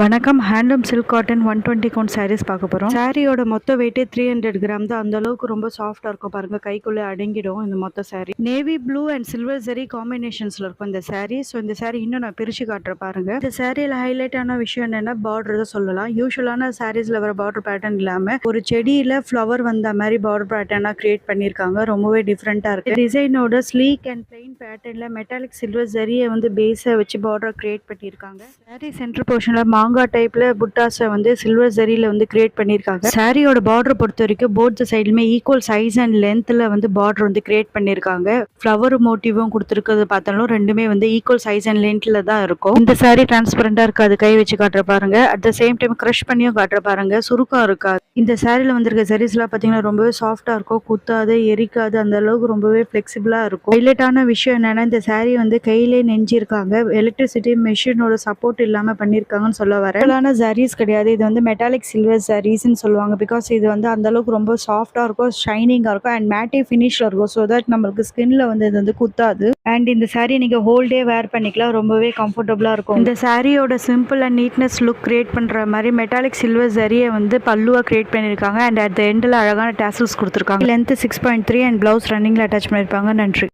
வணக்கம். Handloom silk cotton 120 count saris பார்க்க போகிறோம். சாரியோட மொத்த வெயிட்டே 300 கிராம் தான். அந்த அளவுக்கு ரொம்ப சாஃப்டாக இருக்கும் பாருங்க, கைக்குள்ளே அடங்கிடும் இந்த மொத்த sari. Navy blue and silver zari காம்பினேஷன்ஸில் இருக்கும் இந்த சாரி. ஸோ இந்த சாரி இன்னும் நான் பிரித்து காட்டுறேன் பாருங்க. இந்த சாரியில் ஹைலைட்டான விஷயம் என்னென்னா பார்டர் தான் சொல்லலாம். யூஸ்வலான சாரீஸில் வர பார்டர் பேட்டர்ன் இல்லாமல் ஒரு செடியில் ஃப்ளவர் வந்த மாதிரி பார்டர் பேட்டர்னாக கிரியேட் பண்ணியிருக்காங்க. ரொம்பவே டிஃப்ரெண்ட்டாக இருக்குது. டிசைனோட ஸ்லீக் அண்ட் பிளெயின் பேட்டர்னில் மெட்டாலிக் சில்வர் ஜெரியை வந்து பேஸை வச்சு பார்டர் கிரியேட் பண்ணியிருக்காங்க. சாரி சென்டர் போர்ஷனில் மாங்காய் டைப்ல புட்டாஸை வந்து சில்வர் ஜரியில வந்து கிரியேட் பண்ணியிருக்காங்க. சாரியோட பார்டர் பொறுத்த வரைக்கும் போத் சைடுமே ஈக்குவல் சைஸ் அண்ட் லென்த்ல வந்து பார்டர் வந்து கிரியேட் பண்ணியிருக்காங்க. ஃப்ளவர் மோட்டிவும் கொடுத்துருக்கிறது பார்த்தாலும் ரெண்டுமே வந்து ஈக்குவல் சைஸ் அண்ட் லென்த்ல தான் இருக்கும். இந்த சாரி டிரான்ஸ்பரண்டா இருக்காது, கை வச்சு காட்டுற பாருங்க. At the same time crush பண்ணியும் காட்டுற பாருங்க, சுருக்கம் இருக்காது. இந்த சாரியில வந்திருக்க சாரீஸ்லாம் பார்த்தீங்கன்னா ரொம்பவே சாஃப்டா இருக்கும், குத்தாது, எரிக்காது, அந்த அளவுக்கு ரொம்பவே ஃபிளெக்சிபிளா இருக்கும். ஹைலைட்டான விஷயம் என்னன்னா, இந்த சாரி வந்து கையிலே நெஞ்சிருக்காங்க. எலக்ட்ரிசிட்டி மெஷினோட சப்போர்ட் இல்லாம பண்ணிருக்காங்கன்னு சொல்ல வரேன். சாரீஸ் கிடையாது, இது வந்து மெட்டாலிக் சில்வர் சாரீஸ்ன்னு சொல்லுவாங்க. பிகாஸ் இது வந்து அந்த அளவுக்கு ரொம்ப சாஃப்டா இருக்கும், ஷைனிங்கா இருக்கும் அண்ட் மேட்டே ஃபினிஷ்ல இருக்கும். ஸோ தட் நம்மளுக்கு ஸ்கின்ல வந்து இது வந்து குத்தாது. அண்ட் இந்த சாரீ நீங்க ஹோல் டே வேர் பண்ணிக்கலாம், ரொம்பவே கம்ஃபர்டபுளா இருக்கும். இந்த சாரியோட simple and neatness look create பண்ற மாதிரி மெட்டாலிக் சில்வர் ஜரியை வந்து பல்லுவா கிரியேட் பண்ணிருக்காங்க. அண்ட் அட் த எண்ட்ல அழகான டாசல்ஸ் கொடுத்துருக்காங்க. லென்த் 6.3 அண்ட் பிளவுஸ் ரன்னிங்ல அட்டாச் பண்ணிருப்பாங்க. நன்றி.